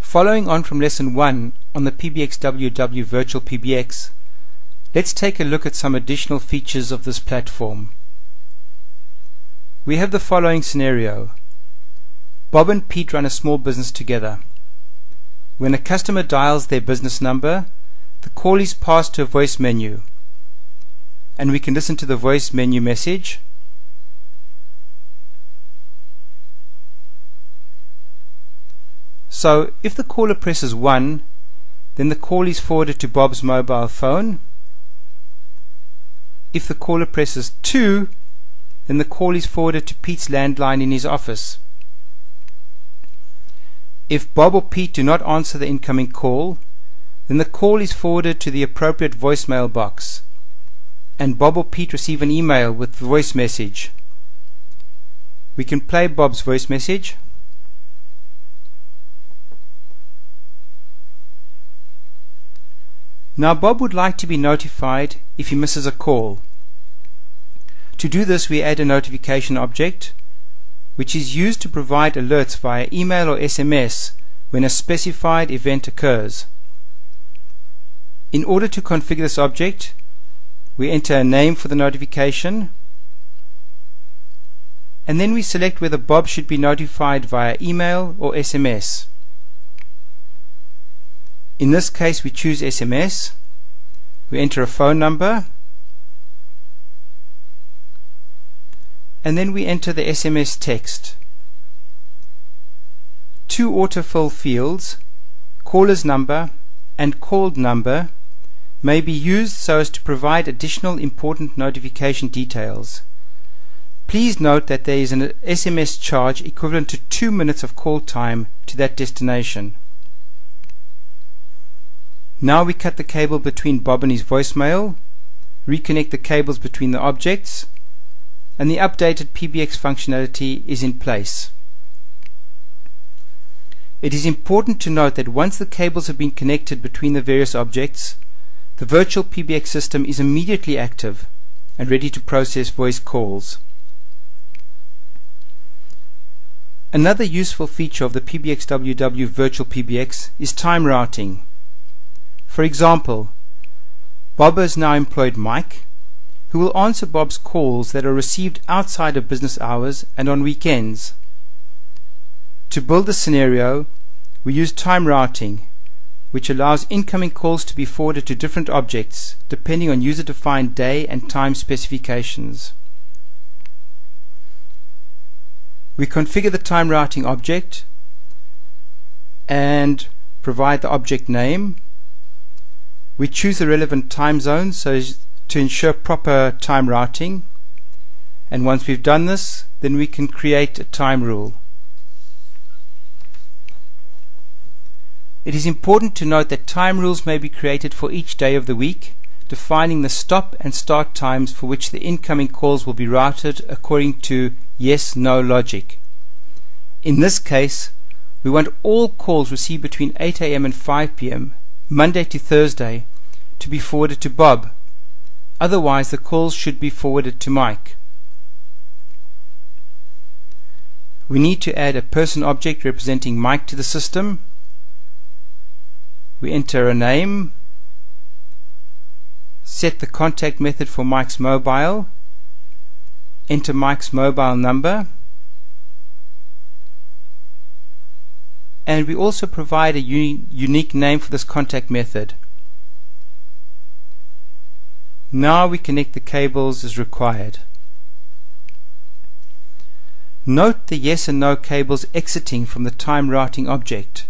Following on from Lesson 1 on the PBX Virtual PBX, let's take a look at some additional features of this platform. We have the following scenario. Bob and Pete run a small business together. When a customer dials their business number, the call is passed to a voice menu, and we can listen to the voice menu message. So if the caller presses 1, then the call is forwarded to Bob's mobile phone. If the caller presses 2, then the call is forwarded to Pete's landline in his office. If Bob or Pete do not answer the incoming call, then the call is forwarded to the appropriate voicemail box, and Bob or Pete receive an email with the voice message. We can play Bob's voice message. Now Bob would like to be notified if he misses a call. To do this, we add a notification object, which is used to provide alerts via email or SMS when a specified event occurs. In order to configure this object, we enter a name for the notification, and then we select whether Bob should be notified via email or SMS. In this case, we choose SMS. We enter a phone number, and then we enter the SMS text. Two autofill fields, caller's number and called number, may be used so as to provide additional important notification details. Please note that there is an SMS charge equivalent to 2 minutes of call time to that destination. Now we cut the cable between Bob and his voicemail, reconnect the cables between the objects, and the updated PBX functionality is in place. It is important to note that once the cables have been connected between the various objects, the virtual PBX system is immediately active and ready to process voice calls. Another useful feature of the PBX Virtual PBX is time routing. For example, Bob has now employed Mike, who will answer Bob's calls that are received outside of business hours and on weekends. To build this scenario, we use time routing, which allows incoming calls to be forwarded to different objects depending on user-defined day and time specifications. We configure the time routing object and provide the object name. We choose the relevant time zone so as to ensure proper time routing, and once we've done this, then we can create a time rule. It is important to note that time rules may be created for each day of the week, defining the stop and start times for which the incoming calls will be routed according to yes/no logic. In this case, we want all calls received between 8 AM and 5 PM Monday to Thursday to be forwarded to Bob. Otherwise, the calls should be forwarded to Mike. We need to add a person object representing Mike to the system. We enter a name, set the contact method for Mike's mobile, enter Mike's mobile number, and we also provide a unique name for this contact method. Now we connect the cables as required. Note the yes and no cables exiting from the time routing object.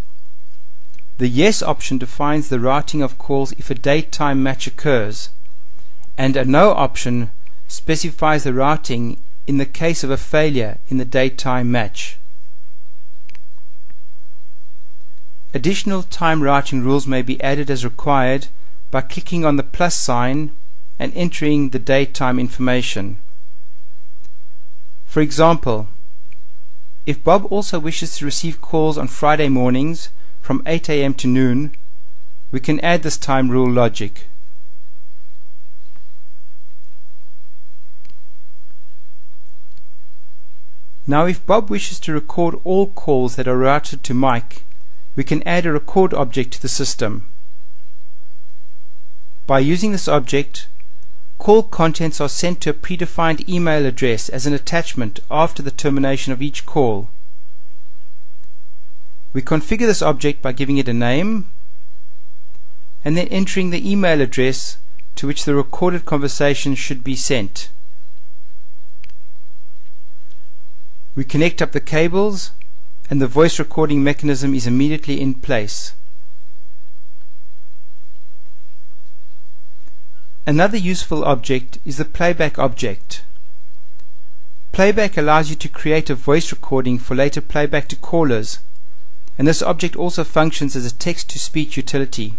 The yes option defines the routing of calls if a date-time match occurs, and a no option specifies the routing in the case of a failure in the date-time match. Additional time routing rules may be added as required by clicking on the plus sign and entering the date-time information. For example, if Bob also wishes to receive calls on Friday mornings from 8 AM to noon, we can add this time rule logic. Now if Bob wishes to record all calls that are routed to Mike, we can add a record object to the system. By using this object, call contents are sent to a predefined email address as an attachment after the termination of each call. We configure this object by giving it a name and then entering the email address to which the recorded conversation should be sent. We connect up the cables and the voice recording mechanism is immediately in place. Another useful object is the Playback object. Playback allows you to create a voice recording for later playback to callers, and this object also functions as a text-to-speech utility.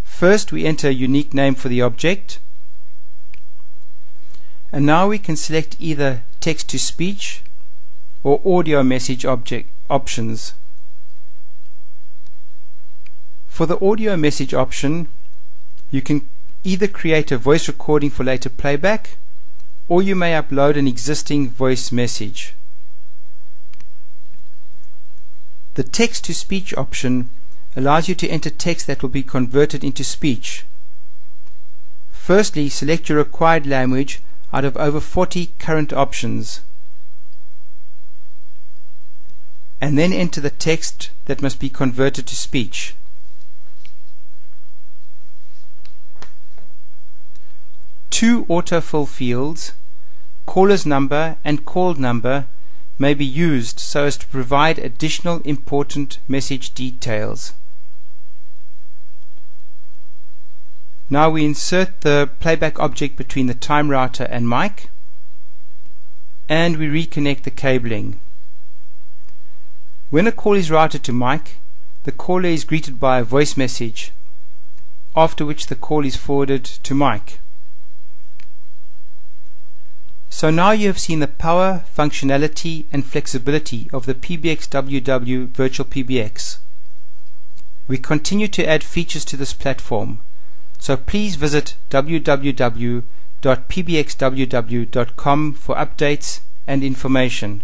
First, we enter a unique name for the object, and now we can select either text-to-speech or audio message object options. For the audio message option, you can either create a voice recording for later playback, or you may upload an existing voice message. The text-to-speech option allows you to enter text that will be converted into speech. Firstly, select your required language out of over 40 current options, and then enter the text that must be converted to speech. Two autofill fields, caller's number and called number, may be used so as to provide additional important message details. Now we insert the playback object between the Timerouter and mic, and we reconnect the cabling. When a call is routed to mic, the caller is greeted by a voice message, after which the call is forwarded to mic. So now you have seen the power, functionality and flexibility of the PBXWW Virtual PBX. We continue to add features to this platform, so please visit www.pbxww.com for updates and information.